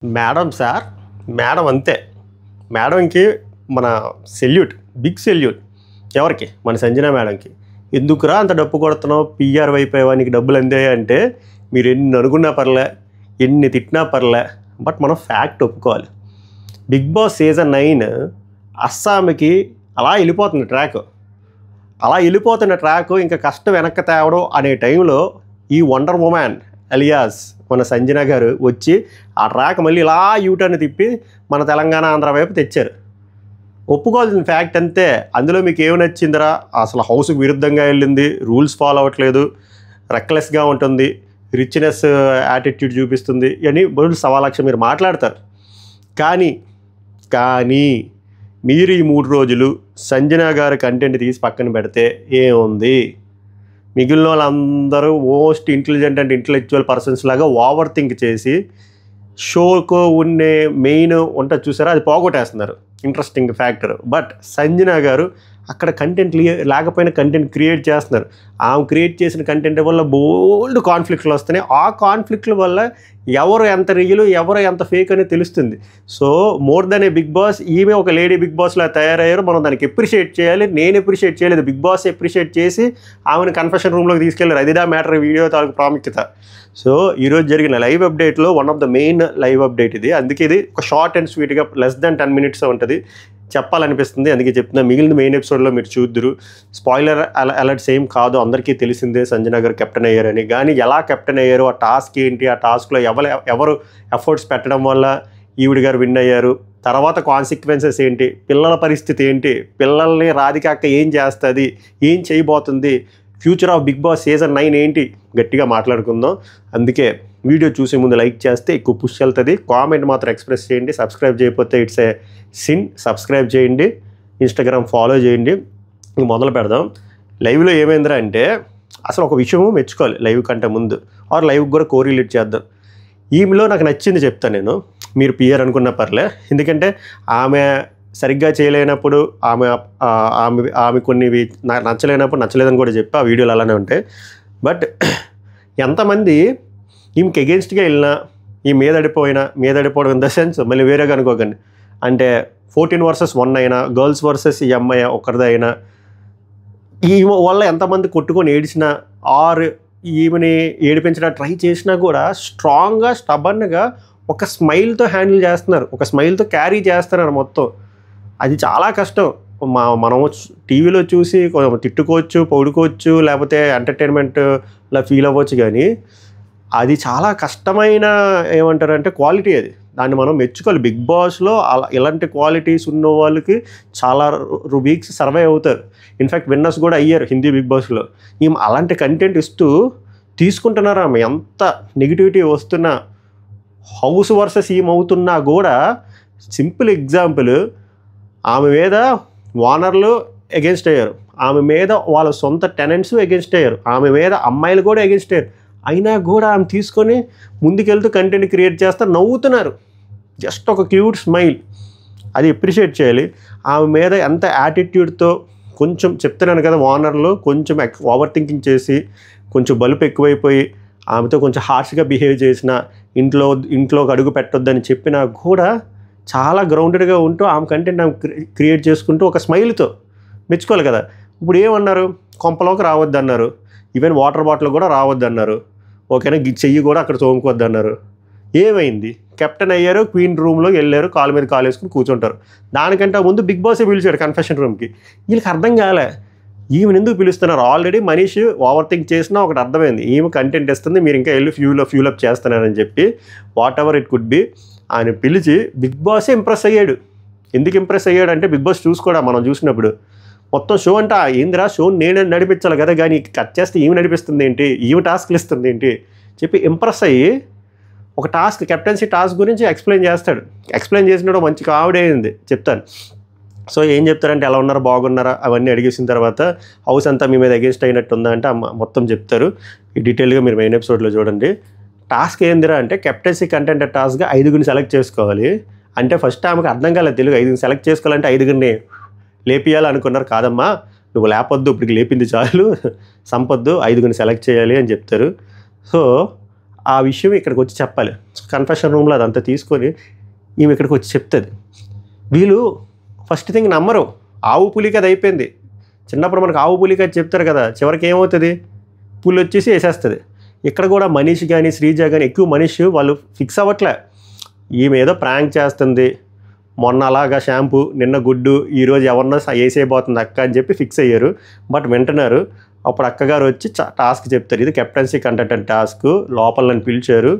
Madam sir, madam అంతే. మేడంకి మన సెల్యూట్, బిగ్ సెల్యూట్. ఎవరికి? మన సంజన మేడంకి. ఎందుకురా అంత డప్పు కొడుతున్నావు, పిఆర్ అయిపోయావా, నీకు డబ్బులు అందాయి అంటే మీరు ఎన్ని అనుకున్నా పర్లే, ఎన్ని తిట్టినా పర్లే, బట్ మనం ఫ్యాక్ట్ ఒప్పుకోవాలి. బిగ్ బాస్ సీజన్ 9 అస్సాంకి అలా వెళ్ళిపోతుంది ట్రాక్. అలా వెళ్ళిపోతున్న ట్రాక్ ఇంకా కష్టం వెనక్కి తేవడం అనే టైంలో ఈ వండర్ ఉమెన్ అలియాస్ మన సంజన గారు వచ్చి ఆ ట్రాక్ మళ్ళీ ఇలా యూటర్న్ తిప్పి మన తెలంగాణ ఆంధ్ర వైపు తెచ్చారు. ఒప్పుకోవాల్సిన ఫ్యాక్ట్ అంతే. అందులో మీకు ఏమి నచ్చిందిరా? అసలు హౌస్కి విరుద్ధంగా వెళ్ళింది, రూల్స్ ఫాలో అవ్వట్లేదు, రెక్లెస్గా ఉంటుంది, రిచ్నెస్ యాటిట్యూడ్ చూపిస్తుంది అని బదులు 1,00,000 మీరు మాట్లాడతారు. కానీ మీరు ఈ 3 రోజులు సంజన గారి కంటెంట్ తీసి పక్కన పెడితే ఏముంది? మిగిలిన వాళ్ళందరూ most intelligent and intellectual persons లాగా ఓవర్ థింక్ చేసి షోకు ఉండే మెయిన్ ఉంటుంది చూసారా, అది పోగొట్టేస్తున్నారు, ఇంట్రెస్టింగ్ ఫ్యాక్టర్. బట్ సంజన గారు అక్కడ కంటెంట్ లేకపోయినా కంటెంట్ క్రియేట్ చేస్తున్నారు. ఆమె క్రియేట్ చేసిన కంటెంట్ వల్ల బోల్డ్ కాన్ఫ్లిక్ట్లు వస్తున్నాయి. ఆ కాన్ఫ్లిక్ట్ల వల్ల ఎవరు ఎంత రియలు, ఎవరు ఎంత ఫేక్ అనేది తెలుస్తుంది. So more than a Bigg Boss, ఈమె ఒక లేడీ బిగ్ బాస్లా తయారయ్యారు. మనం దానికి ఎప్రిషియేట్ చేయాలి. నేను ఎప్రిషియేట్ చేయలేదు, బిగ్ బాస్ ఎప్రిషియేట్ చేసి ఆమెను కన్ఫెషన్ రూమ్లోకి తీసుకెళ్లారు. అదిదా మ్యాటర్, వీడియో తాలూకు ప్రాముఖ్యత. సో ఈరోజు జరిగిన లైవ్ అప్డేట్లో one of the main live update ఇది. అందుకే ఇది ఒక షార్ట్ అండ్ స్వీట్గా లెస్ దాన్ 10 minutes ఉంటుంది, చెప్పాలనిపిస్తుంది, అందుకే చెప్తున్నా. మిగిలిన మెయిన్ ఎపిసోడ్లో మీరు చూద్దరు. స్పాయిలర్ అలర్ట్స్ ఏం కాదు, అందరికీ తెలిసిందే సంజన గారు కెప్టెన్ అయ్యారని. కానీ ఎలా కెప్టెన్ అయ్యారు, ఆ టాస్క్ ఏంటి, ఆ టాస్క్లో ఎవరు ఎఫర్ట్స్ పెట్టడం వల్ల ఈవిడ గారు విన్ అయ్యారు, తర్వాత కాన్సిక్వెన్సెస్ ఏంటి, పిల్లల పరిస్థితి ఏంటి, పిల్లల్ని రాధిక అక్క ఏం చేస్తుంది, ఏం చేయబోతుంది, future of Bigg Boss season 9 ఏంటి, గట్టిగా మాట్లాడుకుందాం. అందుకే వీడియో చూసే ముందు లైక్ చేస్తే ఎక్కువ పుష్ వెళ్తుంది. కామెంట్ మాత్రం ఎక్స్ప్రెస్ చేయండి. సబ్స్క్రైబ్ చేయకపోతే ఇట్స్ ఏ సిన్. సబ్స్క్రైబ్ చేయండి, ఇన్స్టాగ్రామ్ ఫాలో చేయండి. మొదలు పెడదాం. లైవ్లో ఏమైందిరా అంటే, అసలు ఒక విషయము మెచ్చుకోవాలి లైవ్ కంటే ముందు, ఆర్ లైవ్ కూడా కోరిలేట్ చేద్దాం. ఈమెలో నాకు నచ్చింది చెప్తాను నేను, మీరు పిఆర్ అనుకున్న పర్లే. ఎందుకంటే ఆమె సరిగ్గా చేయలేనప్పుడు, ఆమె కొన్ని నచ్చలేనప్పుడు నచ్చలేదని కూడా చెప్పి ఆ వీడియోలు అలానే ఉంటాయి. బట్ ఎంతమంది ఈమెకి ఎగెన్స్ట్గా వెళ్ళినా, ఈ మీదడిపోవడం ఇన్ ద సెన్స్ మళ్ళీ వేరేగా అనుకోకండి, అంటే 14 versus 1 అయినా, గర్ల్స్ వర్సెస్ ఈ అమ్మాయి ఒకరిదైనా, ఈమె వల్ల ఎంతమంది కొట్టుకొని ఏడిచినా, ఆర్ ఈమెని ఏడిపించడా ట్రై చేసినా కూడా స్ట్రాంగ్గా స్టబర్న్గా ఒక స్మైల్తో హ్యాండిల్ చేస్తున్నారు, ఒక స్మైల్తో క్యారీ చేస్తున్నారు మొత్తం. అది చాలా కష్టం. మనం టీవీలో చూసి తిట్టుకోవచ్చు, పొడుకోవచ్చు, లేకపోతే ఎంటర్టైన్మెంట్లా ఫీల్ అవ్వచ్చు, కానీ అది చాలా కష్టమైన ఏమంటారంటే క్వాలిటీ. అది దాన్ని మనం మెచ్చుకోవాలి. బిగ్ బాస్లో ఇలాంటి క్వాలిటీస్ ఉన్న వాళ్ళకి చాలా వీక్స్ సర్వైవ్ అవుతారు. ఇన్ఫ్యాక్ట్ విన్నర్స్ కూడా అయ్యారు హిందీ బిగ్ బాస్లో. ఈమె అలాంటి కంటెంట్ ఇస్తూ తీసుకుంటున్నారు. ఆమె ఎంత నెగిటివిటీ వస్తున్నా, హౌస్ వర్సెస్ ఈమె అవుతున్నా కూడా, సింపుల్ ఎగ్జాంపుల్, ఆమె మీద ఓనర్లు ఎగెన్స్ట్ అయ్యారు, ఆమె మీద వాళ్ళ సొంత టెనెంట్స్ ఎగెన్స్ట్ అయ్యారు, ఆమె మీద అమ్మాయిలు కూడా ఎగెన్స్ట్ అయ్యారు. అయినా కూడా ఆమె తీసుకొని ముందుకెళ్తూ కంటెంట్ క్రియేట్ చేస్తా నవ్వుతున్నారు. జస్ట్ ఒక క్యూట్ స్మైల్, అది అప్రిషియేట్ చేయాలి. ఆమె మీద ఎంత యాటిట్యూడ్తో, కొంచెం చెప్తున్నాను కదా, ఓనర్లు కొంచెం ఓవర్ థింకింగ్ చేసి కొంచెం బలుపు ఎక్కువైపోయి ఆమెతో కొంచెం హార్ష్గా బిహేవ్ చేసిన, ఇంట్లోకి అడుగు పెట్టొద్దని చెప్పినా కూడా చాలా గ్రౌండెడ్గా ఉంటూ ఆమె కంటెంట్ ఆమె క్రియేట్ చేసుకుంటూ ఒక స్మైల్తో మెచ్చుకోవాలి కదా. ఇప్పుడు ఏమన్నారు, కొంపలోకి రావద్దన్నారు, ఈవెన్ వాటర్ బాటిల్ కూడా రావద్దన్నారు, ఓకేనా, చెయ్యి కూడా అక్కడ తోముకోవద్దన్నారు. ఏమైంది? కెప్టెన్ అయ్యారు, క్వీన్ రూమ్లో వెళ్ళారు, కాలు మీద కాలు వేసుకుని కూర్చుంటారు. దానికంటే ముందు బిగ్ బాసే పిలిచాడు కన్ఫెషన్ రూమ్కి. వీళ్ళకి అర్థం కాలే ఈమెను ఎందుకు పిలుస్తున్నారు. ఆల్రెడీ మనీష్ ఓవర్ థింక్ చేసినా ఒకటి అర్థమైంది, ఈమె కంటెంట్ ఇస్తుంది, మీరు ఇంకా వెళ్ళి ఫ్యూలప్ చేస్తున్నారని చెప్పి, what ever it could be, ఆయన పిలిచి బిగ్ బాసే ఇంప్రెస్ అయ్యాడు. ఎందుకు ఇంప్రెస్ అయ్యాడు అంటే, బిగ్ బాస్ చూసుకోడా మనం చూసినప్పుడు మొత్తం షో అంటే ఏందిరా, షో నేను నడిపించాలి కదా, కానీ కట్ చేస్తే ఈమె నడిపిస్తుంది ఏంటి, ఈమె టాస్క్లు ఇస్తుంది ఏంటి చెప్పి ఇంప్రెస్ అయ్యి ఒక టాస్క్, కెప్టెన్సీ టాస్క్ గురించి ఎక్స్ప్లెయిన్ చేస్తాడు. ఎక్స్ప్లెయిన్ చేసినప్పుడు మంచి కామెడీ చెప్తాను. సో ఏం చెప్తారంటే, ఎలా ఉన్నారా, బాగున్నారా, అవన్నీ అడిగేసిన తర్వాత హౌస్ అంతా మీ మీద అగేన్స్ట్ అయినట్టు ఉందా అంటే మొత్తం చెప్తారు. ఈ డీటెయిల్గా మీరు మెయిన్ ఎపిసోడ్లో చూడండి. టాస్క్ ఏందిరా అంటే, కెప్టెన్సీ కంటెంట్ టాస్క్గా 5 సెలెక్ట్ చేసుకోవాలి. అంటే ఫస్ట్ ఆమెకు అర్థం కాలేదు తెలుగు. 5 సెలెక్ట్ చేసుకోవాలంటే 5 లేపియాలి అనుకున్నారు. కాదమ్మా, నువ్వు లేపొద్దు, ఇప్పటికి లేపింది చాలు, సంపొద్దు, 5 సెలెక్ట్ చేయాలి అని చెప్తారు. సో ఆ విషయం ఇక్కడికి వచ్చి చెప్పాలి. కన్ఫెషన్ రూమ్లో అదంతా తీసుకొని ఈమె ఇక్కడికి వచ్చి చెప్తుంది. వీళ్ళు ఫస్ట్ థింగ్ నమ్మరు. ఆవు పులికి అది అయిపోయింది. చిన్నప్పుడు మనకు ఆవు పులికి అది చెప్తారు కదా, చివరికి ఏమవుతుంది, పులి వచ్చేసి వేసేస్తుంది. ఇక్కడ కూడా మనీష్ కానీ శ్రీజ కానీ ఎక్కువ మనీష్ వాళ్ళు ఫిక్స్ అవ్వట్లే. ఈమె ఏదో ప్రాంక్ చేస్తుంది, మొన్న అలాగా షాంపూ, నిన్న గుడ్డు, ఈరోజు ఎవరన్నా వేసేయబోతుంది అక్క అని చెప్పి ఫిక్స్ అయ్యారు. బట్ వింటున్నారు. అప్పుడు అక్కగారు వచ్చి టాస్క్ చెప్తారు, ఇది కెప్టెన్సీ కంటెంట్ టాస్క్, లోపల నన్ను పిలిచారు,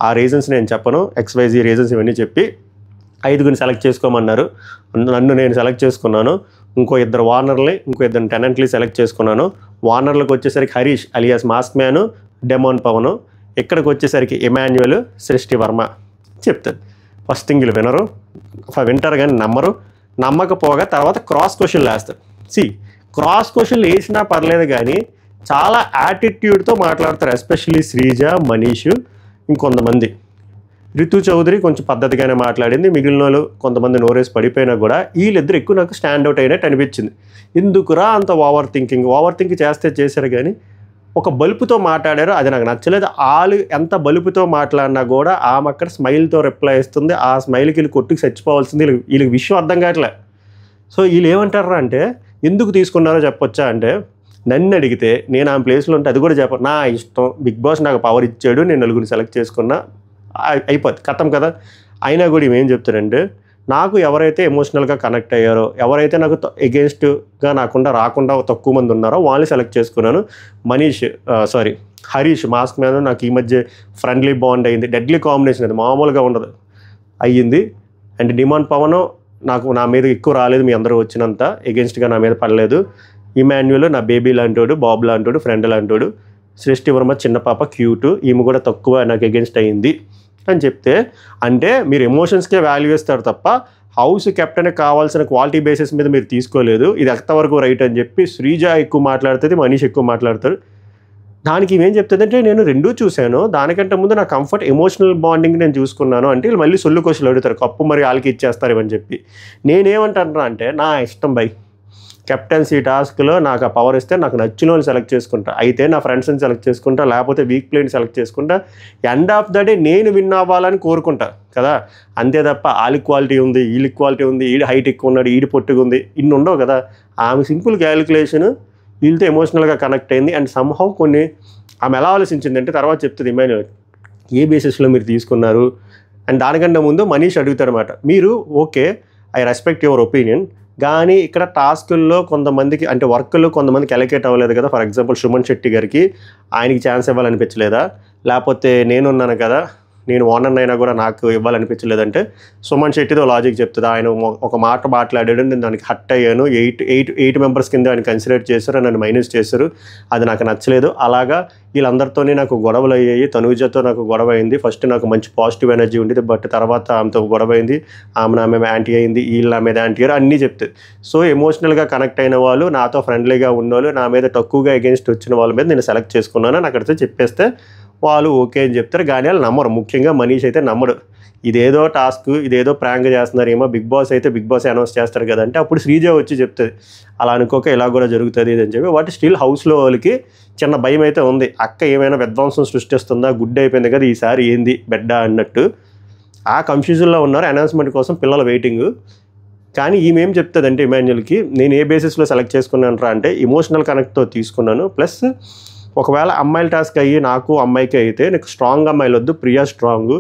ఆ రీజన్స్ నేను చెప్పను, XYZ రీజన్స్ ఇవన్నీ చెప్పి 5గురిని సెలెక్ట్ చేసుకోమన్నారు. నన్ను నేను సెలెక్ట్ చేసుకున్నాను. ఇంకో 2 వార్నర్ని, ఇంకో 2 టెనెంట్ని సెలెక్ట్ చేసుకున్నాను. వార్నర్లకు వచ్చేసరికి Harish alias mask man, demon Pavan. ఇక్కడికి వచ్చేసరికి ఇమాన్యుయల్, సృష్టి వర్మ చెప్తారు. ఫస్ట్ థింగ్ వీళ్ళు వింటారు కానీ నమ్మరు. నమ్మకపోగా తర్వాత క్రాస్ క్వశ్చన్లు వేస్తారు. క్రాస్ క్వశ్చన్లు వేసినా పర్లేదు కానీ చాలా యాటిట్యూడ్తో మాట్లాడతారు. ఎస్పెషల్లీ శ్రీజ, మనీష్, ఇంకొంతమంది. రితు చౌదరి కొంచెం పద్ధతిగానే మాట్లాడింది. మిగిలిన వాళ్ళు కొంతమంది నోరేసి పడిపోయినా కూడా వీళ్ళిద్దరు ఎక్కువ నాకు స్టాండ్అవుట్ అయినట్టు అనిపించింది. ఎందుకురా అంత ఓవర్ థింక్ చేశారు కానీ ఒక బలుపుతో మాట్లాడారు, అది నాకు నచ్చలేదు. వాళ్ళు ఎంత బలుపుతో మాట్లాడినా కూడా ఆమె అక్కడ స్మైల్తో రిప్లై ఇస్తుంది. ఆ స్మైల్కి వీళ్ళు కొట్టుకు చచ్చిపోవాల్సింది. వీళ్ళకి విషయం అర్థం కావట్లే. సో వీళ్ళు ఏమంటారా అంటే, ఎందుకు తీసుకున్నారో చెప్పొచ్చా అంటే, నన్ను అడిగితే నేను ఆమె ప్లేస్లో ఉంటే అది కూడా చెప్పను. నా ఇష్టం, బిగ్ బాస్ నాకు పవర్ ఇచ్చాడు, నేను 9గురిని సెలెక్ట్ చేసుకున్నా, అయిపోద్ది, కథం కదా. అయినా కూడా ఏం చెప్తారంటే, నాకు ఎవరైతే ఎమోషనల్గా కనెక్ట్ అయ్యారో, ఎవరైతే నాకు ఎగెన్స్ట్గా రాకుండా తక్కువ మంది ఉన్నారో వాళ్ళని సెలెక్ట్ చేసుకున్నాను. హరీష్ మాస్క్ మ్యాన్ నాకు ఈ మధ్య ఫ్రెండ్లీ బాండ్ అయింది, డెడ్లీ కాంబినేషన్, అది మామూలుగా ఉండదు, అయ్యింది. అండ్ డిమాండ్ పవన్ నా మీద ఎక్కువ రాలేదు, మీ అందరూ వచ్చినంత ఎగెన్స్ట్గా నా మీద పడలేదు. ఇమాన్యుయల్ నా బేబీ లాంటోడు, బాబు లాంటోడు, ఫ్రెండ్ లాంటోడు. సృష్టి వర్మ చిన్న పాప, క్యూట్, ఈమె కూడా తక్కువ నాకు ఎగెన్స్ట్ అయ్యింది అని చెప్తే, అంటే మీరు ఎమోషన్స్కే వాల్యూ ఇస్తారు తప్ప హౌస్ కెప్టెన్కి కావాల్సిన క్వాలిటీ బేసిస్ మీద మీరు తీసుకోలేదు. ఇది ఎంతవరకు రైట్ అని చెప్పి శ్రీజ ఎక్కువ మాట్లాడుతుంది, మనీష్ ఎక్కువ మాట్లాడతారు. దానికి ఏం చెప్తుంది అంటే, నేను రెండూ చూశాను, దానికంటే ముందు నా కంఫర్ట్ ఎమోషనల్ బాండింగ్ నేను చూసుకున్నాను అంటే, వీళ్ళు మళ్ళీ సొల్లు క్వశ్చన్లు అడుగుతారు, కప్పు మరి వాళ్ళకి ఇచ్చేస్తారు ఇవని చెప్పి. నేనేమంటాను అంటే, నా ఇష్టం బై, కెప్టెన్సీ టాస్క్లో నాకు ఆ పవర్ ఇస్తే నాకు నచ్చిన వాళ్ళు సెలెక్ట్ చేసుకుంటా, అయితే నా ఫ్రెండ్స్ని సెలెక్ట్ చేసుకుంటా, లేకపోతే వీక్ ప్లేని సెలెక్ట్ చేసుకుంటా. ఎండ్ ఆఫ్ ద డే నేను విన్ అవ్వాలని కోరుకుంటా కదా, అంతే తప్ప వాళ్ళ క్వాలిటీ ఉంది, వీళ్ళ క్వాలిటీ ఉంది, ఈడు హైట్ ఎక్కువ ఉన్నాడు, ఈడు పొట్టుగా ఉంది, ఇన్ని ఉండవు కదా. ఆమె సింపుల్ క్యాలిక్యులేషన్, వీళ్ళతో ఎమోషనల్గా కనెక్ట్ అయింది. అండ్ సమ్హౌ కొన్ని ఆమె ఎలా ఆలోచించింది అంటే, తర్వాత చెప్తుంది ఇమాన్యుయల్ ఏ బేసిస్లో మీరు తీసుకున్నారు. అండ్ దానికంటే ముందు మనీష్ అడుగుతారన్నమాట, మీరు okay, I respect your opinion, కానీ ఇక్కడ టాస్కుల్లో కొంతమందికి అంటే వర్క్లో కొంతమందికి అలొకేట్ అవ్వలేదు కదా. ఫర్ ఎగ్జాంపుల్ సుమన్ శెట్టి గారికి ఆయనకి ఛాన్స్ ఇవ్వాలనిపించలేదా, లేకపోతే నేనున్నాను కదా, నేను ఓనర్ అయినా కూడా నాకు ఇవ్వాలనిపించలేదంటే, సుమన్ శెట్టితో లాజిక్ చెప్తుంది. ఆయన ఒక మాట మాట్లాడాడు, నేను దానికి హట్ అయ్యాను, 8 మెంబర్స్ కింద ఆయన కన్సిడర్ చేశారు, నన్ను మైనస్ చేశారు, అది నాకు నచ్చలేదు. అలాగా వీళ్ళందరితోనే నాకు గొడవలు అయ్యాయి. తనూజతో నాకు గొడవ అయింది. ఫస్ట్ నాకు మంచి పాజిటివ్ ఎనర్జీ ఉండేది, బట్ తర్వాత ఆమెతో గొడవ అయింది, ఆమె నా మీద యాంటీ అయింది, వీళ్ళు నా మీద యాంటీ అయ్యారు, అన్నీ చెప్తుంది. సో ఎమోషనల్గా కనెక్ట్ అయిన వాళ్ళు, నాతో ఫ్రెండ్లీగా ఉన్నోళ్ళు, నా మీద తక్కువగా అగెన్స్ట్ వచ్చిన వాళ్ళ మీద నేను సెలెక్ట్ చేసుకున్నాను అని అక్కడితో చెప్పేస్తే వాళ్ళు ఓకే అని చెప్తారు. కానీ వాళ్ళు నమ్మరు. ముఖ్యంగా మనీష్ అయితే నమ్మడు. ఇదేదో టాస్క్, ఇదేదో ప్రాంక్ చేస్తున్నారేమో, బిగ్ బాస్ అయితే బిగ్ బాస్ అనౌన్స్ చేస్తారు కదంటే, అప్పుడు శ్రీజ వచ్చి చెప్తుంది అలా అనుకోక ఇలా కూడా జరుగుతుంది ఇది అని చెప్పి. బట్ స్టిల్ హౌస్లో వాళ్ళకి చిన్న భయం అయితే ఉంది. అక్క ఏమైనా విధ్వంసం సృష్టిస్తుందా, గుడ్ అయిపోయింది కదా ఈసారి ఏంది బెడ్డ అన్నట్టు ఆ కన్ఫ్యూజన్లో ఉన్నారు. అనౌన్స్మెంట్ కోసం పిల్లల వెయిటింగ్. కానీ ఈమెం చెప్తుంది అంటే, ఇమాన్యుయల్కి నేను ఏ బేసిస్లో సెలెక్ట్ చేసుకున్నాను రా అంటే, ఎమోషనల్ కనెక్ట్తో తీసుకున్నాను, ప్లస్ ఒకవేళ అమ్మాయిల టాస్క్ అయ్యి నాకు అమ్మాయికి అయితే నీకు స్ట్రాంగ్ అమ్మాయిలు వద్దు, ప్రియా స్ట్రాంగ్,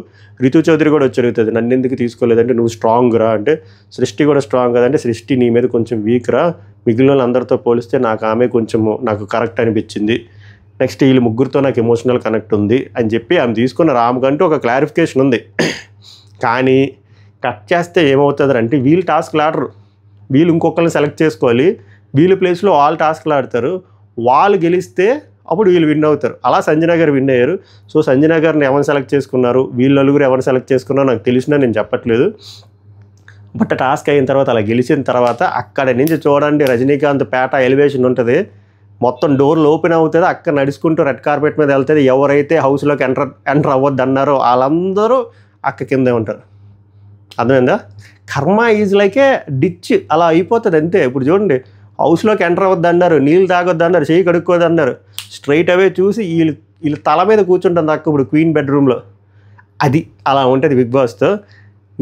రితు చౌదరి కూడా వచ్చి అడుగుతుంది నన్ను ఎందుకు తీసుకోలేదంటే, నువ్వు స్ట్రాంగ్ రా అంటే, సృష్టి కూడా స్ట్రాంగ్ కదంటే, సృష్టి నీ మీద కొంచెం వీక్ రా, మిగిలిన వాళ్ళందరితో పోలిస్తే నాకు ఆమె కొంచెం నాకు కరెక్ట్ అనిపించింది, నెక్స్ట్ వీళ్ళు ముగ్గురితో నాకు ఎమోషనల్ కనెక్ట్ ఉంది అని చెప్పి ఆమె తీసుకున్న రామ్కంటూ ఒక క్లారిఫికేషన్ ఉంది. కానీ కట్ చేస్తే ఏమవుతుంది అంటే, వీళ్ళు టాస్క్లు ఆడరు, వీళ్ళు ఇంకొకరిని సెలెక్ట్ చేసుకోవాలి, వీళ్ళ ప్లేస్లో వాళ్ళు టాస్క్లు ఆడతారు, వాళ్ళు గెలిస్తే అప్పుడు వీళ్ళు విన్ అవుతారు. అలా సంజన గారు విన్ అయ్యారు. సో సంజన గారిని ఎవరిని సెలెక్ట్ చేసుకున్నారు, వీళ్ళు నలుగురు ఎవరిని సెలెక్ట్ చేసుకున్నారో నాకు తెలిసినా నేను చెప్పట్లేదు. బట్ టాస్క్ అయిన తర్వాత అలా గెలిచిన తర్వాత అక్కడ నుంచి చూడండి, రజనీకాంత్ పేట ఎలివేషన్ ఉంటుంది, మొత్తం డోర్లు ఓపెన్ అవుతుంది, అక్కడ నడుచుకుంటూ రెడ్ కార్పెట్ మీద వెళ్తుంది. ఎవరైతే హౌస్లోకి ఎంటర్ అవ్వద్దు అన్నారో వాళ్ళందరూ అక్క కిందే ఉంటారు. అర్థమైందా? కర్మ ఈజ్ లైక్ ఏ డిచ్, అలా అయిపోతుంది అంతే. ఇప్పుడు చూడండి, హౌస్లోకి ఎంటర్ అవ్వద్దు అన్నారు, నీళ్ళు తాగొద్దు అన్నారు, చేయి కడుక్కోద్దు అన్నారు, స్ట్రైట్ అవే చూసి వీళ్ళు తల మీద కూర్చుంటాం దాకా ఇప్పుడు క్వీన్ బెడ్రూమ్లో అది అలా ఉంటుంది బిగ్ బాస్తో.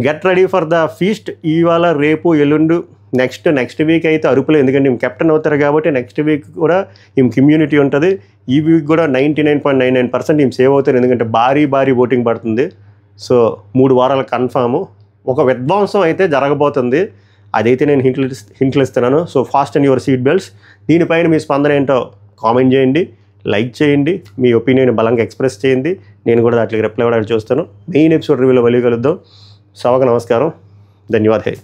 Get ready for the feast. ఇవాళ రేపు ఎల్లుండు నెక్స్ట్ వీక్ అయితే అరుపులు, ఎందుకంటే ఈమె కెప్టెన్ అవుతారు కాబట్టి నెక్స్ట్ వీక్ కూడా ఈమె కమ్యూనిటీ ఉంటుంది. ఈ వీక్ కూడా 99.99% ఈమె సేవ్ అవుతారు, ఎందుకంటే భారీ ఓటింగ్ పడుతుంది. సో 3 వారాలు కన్ఫాము. ఒక విధ్వంసం అయితే జరగబోతుంది, అదైతే నేను హింట్లు ఇస్తున్నాను. So fast and your seat belts. దీనిపైన మీ స్పందన ఏంటో కామెంట్ చేయండి, లైక్ చేయండి, మీ ఒపీనియన్ బలంగా ఎక్స్ప్రెస్ చేయండి. నేను కూడా దాంట్లోకి రిప్లై ఇవ్వడానికి చూస్తాను. మెయిన్ ఎపిసోడ్ రివ్యూలో మళ్ళీ కలుద్దాం. సభకు నమస్కారం, ధన్యవాదాలు.